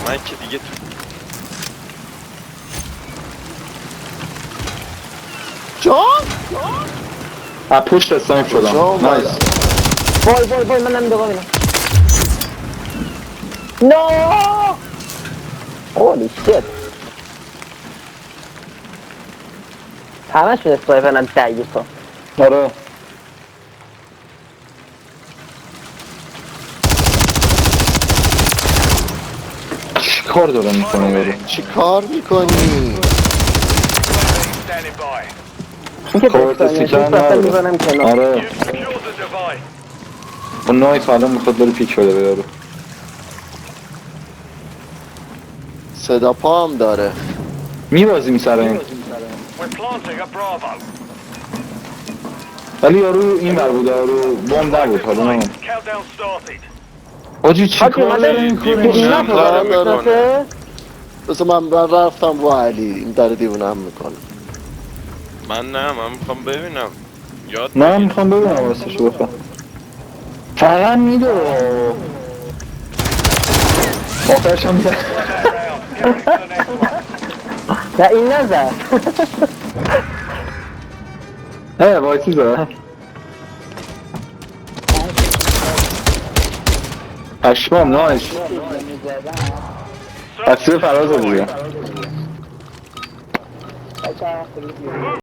من که دیگه تو جان پشت استایپ شدم. نایس. وای من نمیدونم اینو. نو هولی شیت. همش به استایپر هم دیگه تو. آره چی کار داره میکنه یارو؟ چی کار میکنی؟ این که کارت دستانیه سیکن شد بسته میزنم نداره. کنار. آره اون نایس الان میخواد بره پیک بده به یارو. صدا پا هم داره. میبازیم سر این ولی یارو این بر بود یارو بوم در بود حالا نه آجی چی کار داره میکنه؟ دیوونه هم داره داره. میکنه. بس من رفتم با علی این داره دیوونم میکنه. من میخوام ببینم یاد نه بگیرم. میخوام ببینم واسه بفهم فقط میدو آخرش هم میده نه این نزد. وایسی زده پشمام نایس تصویر فراز رو دیگه